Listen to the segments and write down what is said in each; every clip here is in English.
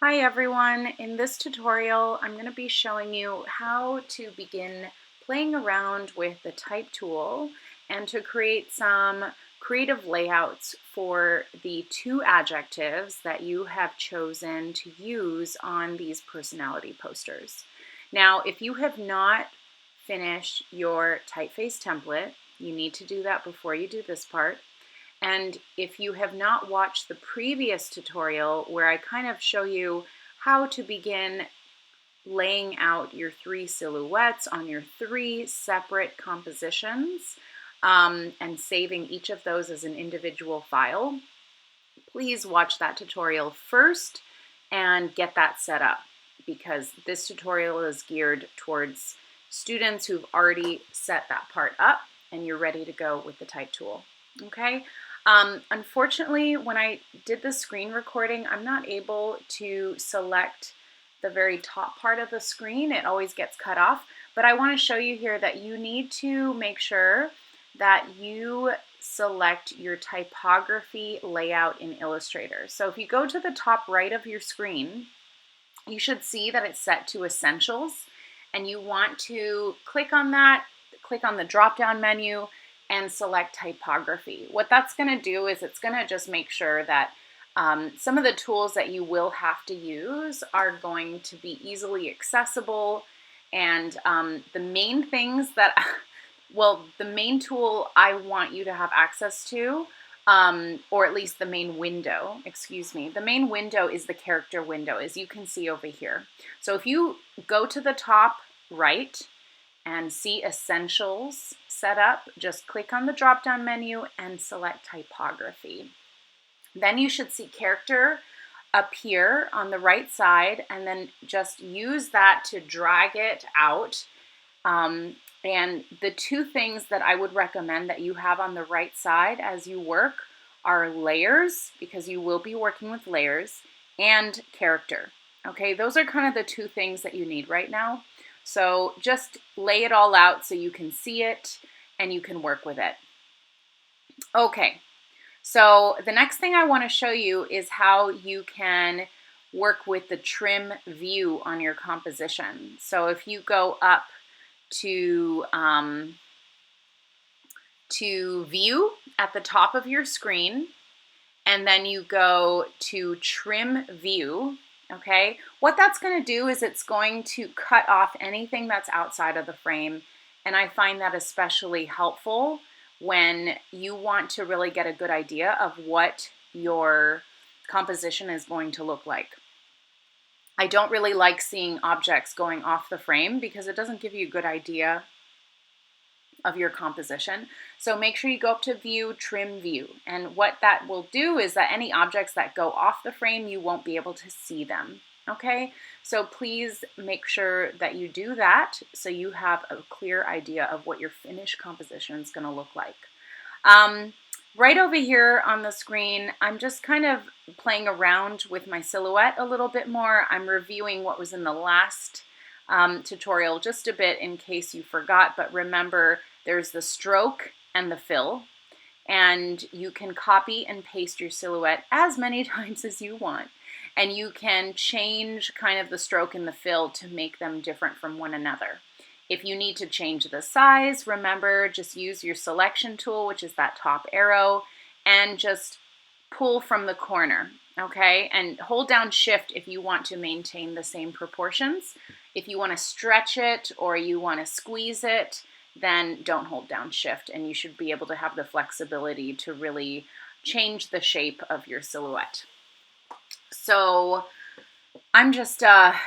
Hi everyone, in this tutorial I'm going to be showing you how to begin playing around with the type tool and to create some creative layouts for the two adjectives that you have chosen to use on these personality posters. Now, if you have not finished your typeface template, you need to do that before you do this part. And if you have not watched the previous tutorial where I kind of show you how to begin laying out your three silhouettes on your three separate compositions and saving each of those as an individual file, please watch that tutorial first and get that set up, because this tutorial is geared towards students who've already set that part up and you're ready to go with the type tool. Okay. Unfortunately, when I did the screen recording, I'm not able to select the very top part of the screen. It always gets cut off, but I want to show you here that you need to make sure that you select your typography layout in Illustrator. So if you go to the top right of your screen, you should see that it's set to Essentials, and you want to click on that, click on the drop-down menu, and select typography. What that's going to do is it's going to just make sure that some of the tools that you will have to use are going to be easily accessible, and the main things that, well, the main tool I want you to have access to, or at least the main window, the main window is the character window, as you can see over here. So if you go to the top right and see Essentials set up, just click on the drop-down menu and select typography. Then you should see character appear on the right side, and then just use that to drag it out. And the two things that I would recommend that you have on the right side as you work are layers, because you will be working with layers, and character. Okay, those are kind of the two things that you need right now. So just lay it all out so you can see it and you can work with it. Okay, so the next thing I want to show you is how you can work with the trim view on your composition. So if you go up to view at the top of your screen, and then you go to trim view. Okay, what that's going to do is it's going to cut off anything that's outside of the frame, and I find that especially helpful when you want to really get a good idea of what your composition is going to look like. I don't really like seeing objects going off the frame because it doesn't give you a good idea of your composition. So make sure you go up to view, trim view. And what that will do is that any objects that go off the frame, you won't be able to see them. Okay, so please make sure that you do that so you have a clear idea of what your finished composition is going to look like. Right over here on the screen, I'm just kind of playing around with my silhouette a little bit more. I'm reviewing what was in the last tutorial just a bit in case you forgot, but remember, there's the stroke and the fill, and you can copy and paste your silhouette as many times as you want, and you can change kind of the stroke and the fill to make them different from one another. If you need to change the size, remember, just use your selection tool, which is that top arrow, and just pull from the corner, okay? And hold down Shift if you want to maintain the same proportions. If you want to stretch it or you want to squeeze it, then don't hold down Shift, and you should be able to have the flexibility to really change the shape of your silhouette. So I'm just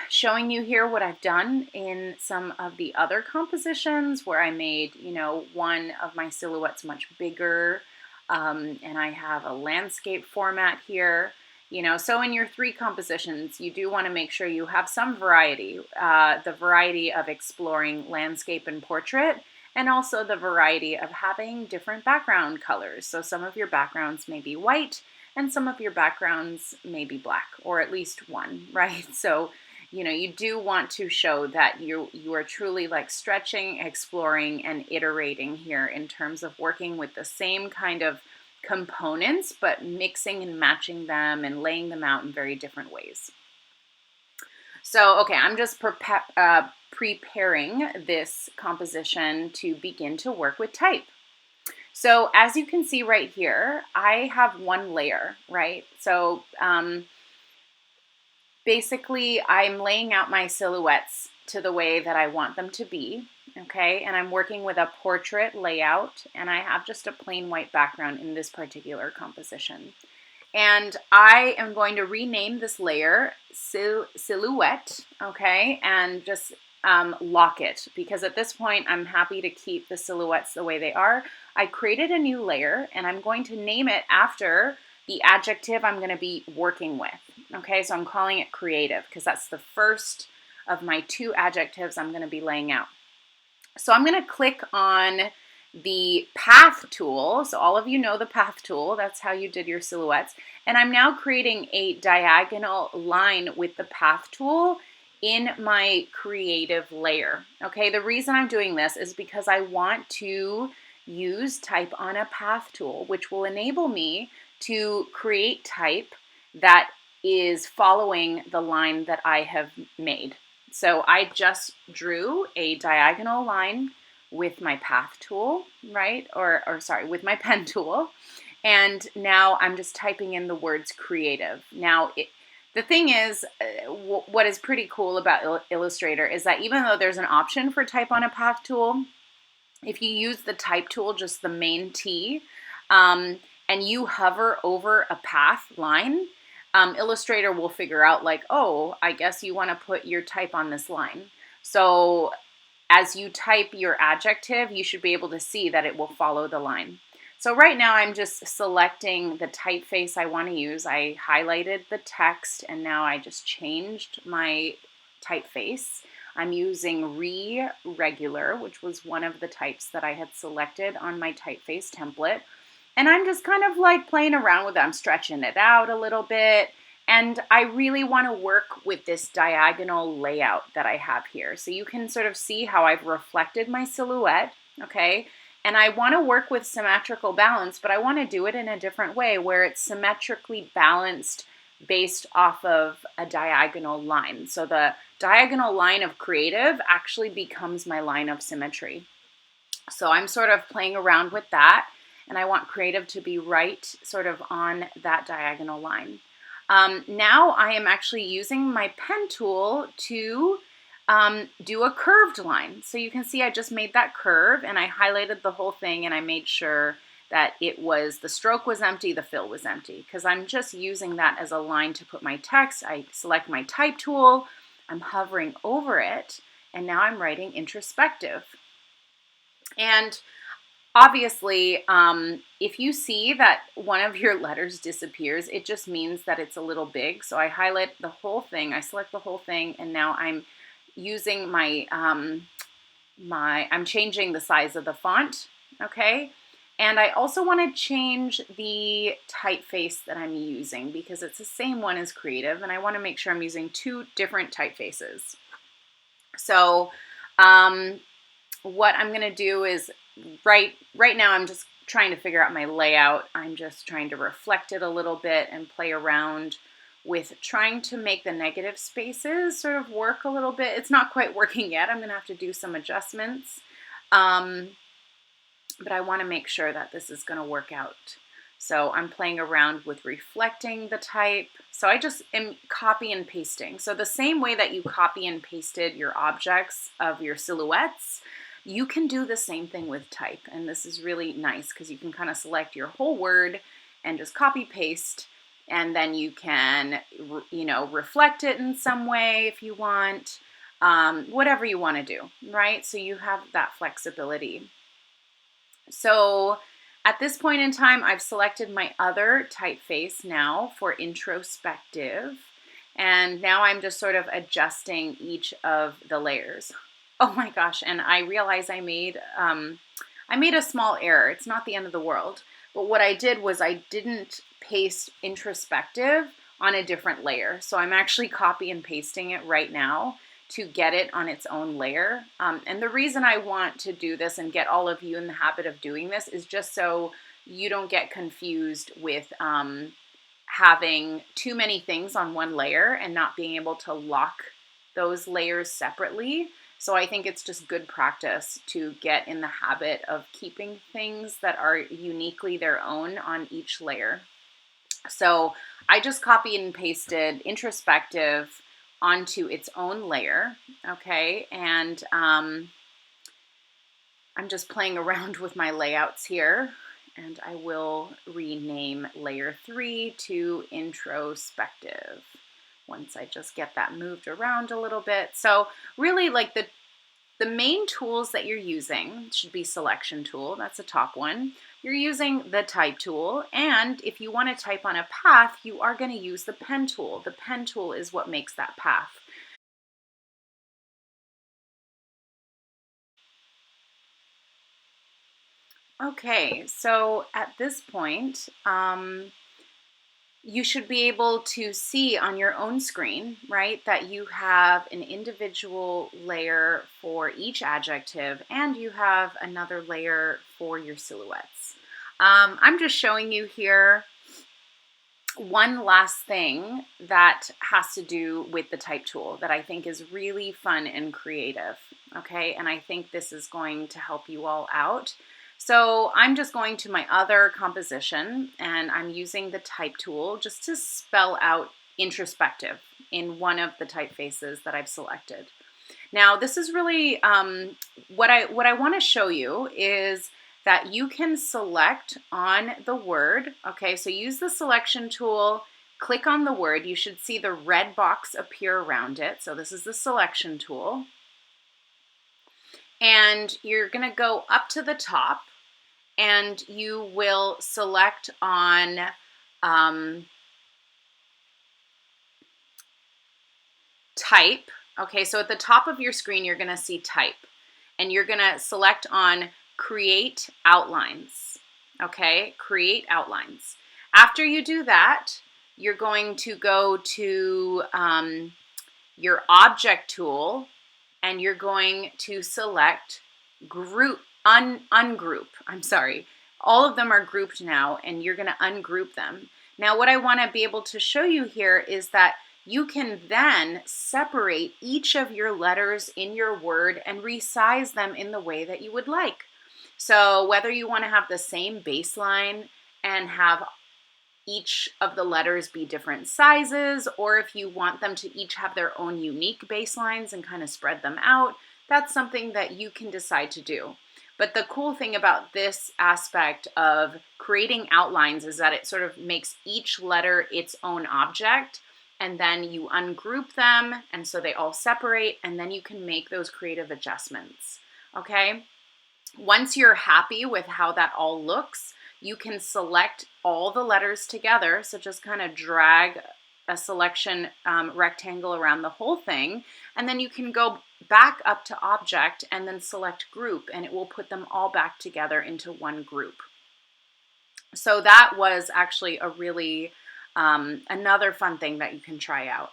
showing you here what I've done in some of the other compositions where I made, one of my silhouettes much bigger, and I have a landscape format here. So in your three compositions, you do want to make sure you have some variety, the variety of exploring landscape and portrait, and also the variety of having different background colors. So some of your backgrounds may be white, and some of your backgrounds may be black, or at least one, right? So, you do want to show that you are truly like stretching, exploring, and iterating here in terms of working with the same kind of components, but mixing and matching them and laying them out in very different ways. So, okay, I'm just preparing this composition to begin to work with type. So as you can see right here, I have one layer, right? So basically I'm laying out my silhouettes to the way that I want them to be, okay? And I'm working with a portrait layout, and I have just a plain white background in this particular composition. And I am going to rename this layer silhouette, okay, and just lock it, because at this point I'm happy to keep the silhouettes the way they are. I created a new layer, and I'm going to name it after the adjective I'm going to be working with, okay? So I'm calling it creative, because that's the first of my two adjectives I'm going to be laying out. So I'm going to click on the path tool. So all of you know the path tool. That's how you did your silhouettes. And I'm now creating a diagonal line with the path tool in my creative layer. Okay, the reason I'm doing this is because I want to use type on a path tool, which will enable me to create type that is following the line that I have made. So I just drew a diagonal line with my path tool, right? Or sorry, with my pen tool. And now I'm just typing in the words creative. Now, the thing is, what is pretty cool about Illustrator is that even though there's an option for type on a path tool, if you use the type tool, just the main T, and you hover over a path line, Illustrator will figure out like, oh, I guess you want to put your type on this line. So as you type your adjective, you should be able to see that it will follow the line. So right now I'm just selecting the typeface I want to use. I highlighted the text, and now I just changed my typeface. I'm using regular, which was one of the types that I had selected on my typeface template. And I'm just kind of like playing around with it. I'm stretching it out a little bit. And I really want to work with this diagonal layout that I have here. So you can sort of see how I've reflected my silhouette, okay? And I want to work with symmetrical balance, but I want to do it in a different way where it's symmetrically balanced based off of a diagonal line. So the diagonal line of creative actually becomes my line of symmetry. So I'm sort of playing around with that, and I want creative to be right sort of on that diagonal line. Now I am actually using my pen tool to do a curved line. So you can see I just made that curve, and I highlighted the whole thing, and I made sure that the stroke was empty, the fill was empty, because I'm just using that as a line to put my text. I select my type tool, I'm hovering over it, and now I'm writing introspective. And obviously, if you see that one of your letters disappears, it just means that it's a little big. So I highlight the whole thing, I select the whole thing, and now I'm using I'm changing the size of the font, okay? And I also want to change the typeface that I'm using because it's the same one as creative, and I want to make sure I'm using two different typefaces. So what I'm going to do is right now I'm just trying to figure out my layout. I'm just trying to reflect it a little bit and play around with trying to make the negative spaces sort of work a little bit. It's not quite working yet. I'm going to have to do some adjustments. But I want to make sure that this is going to work out. So I'm playing around with reflecting the type. So I just am copy and pasting. So the same way that you copy and pasted your objects of your silhouettes, you can do the same thing with type. And this is really nice because you can kind of select your whole word and just copy paste. And then you can, reflect it in some way if you want, whatever you want to do, right? So you have that flexibility. So at this point in time, I've selected my other typeface now for introspective. And now I'm just sort of adjusting each of the layers. Oh my gosh, and I realize I made a small error. It's not the end of the world. But what I did was I didn't paste introspective on a different layer. So I'm actually copy and pasting it right now to get it on its own layer. And the reason I want to do this and get all of you in the habit of doing this is just so you don't get confused with having too many things on one layer and not being able to lock those layers separately. So I think it's just good practice to get in the habit of keeping things that are uniquely their own on each layer. So I just copied and pasted introspective onto its own layer, okay? And I'm just playing around with my layouts here, and I will rename layer 3 to introspective once I just get that moved around a little bit. So really, like the main tools that you're using should be selection tool, that's the top one. You're using the type tool, and if you want to type on a path, you are going to use the pen tool. The pen tool is what makes that path. Okay, so at this point, you should be able to see on your own screen, right, that you have an individual layer for each adjective and you have another layer for your silhouettes. I'm just showing you here one last thing that has to do with the type tool that I think is really fun and creative, okay? And I think this is going to help you all out. So I'm just going to my other composition and I'm using the type tool just to spell out introspective in one of the typefaces that I've selected. Now this is really what I want to show you is that you can select on the word. Okay, so use the selection tool, click on the word. You should see the red box appear around it. So this is the selection tool. And you're going to go up to the top and you will select on type. Okay, so at the top of your screen, you're going to see type. And you're going to select on create outlines. Okay, create outlines. After you do that, you're going to go to your object tool and you're going to select group, ungroup. I'm sorry. All of them are grouped now and you're going to ungroup them. Now what I want to be able to show you here is that you can then separate each of your letters in your word and resize them in the way that you would like. So whether you want to have the same baseline and have each of the letters be different sizes, or if you want them to each have their own unique baselines and kind of spread them out, that's something that you can decide to do. But the cool thing about this aspect of creating outlines is that it sort of makes each letter its own object, and then you ungroup them, and so they all separate, and then you can make those creative adjustments, okay? Once you're happy with how that all looks, you can select all the letters together, so just kind of drag a selection rectangle around the whole thing, and then you can go back up to object and then select group, and it will put them all back together into one group. So that was actually a really another fun thing that you can try out.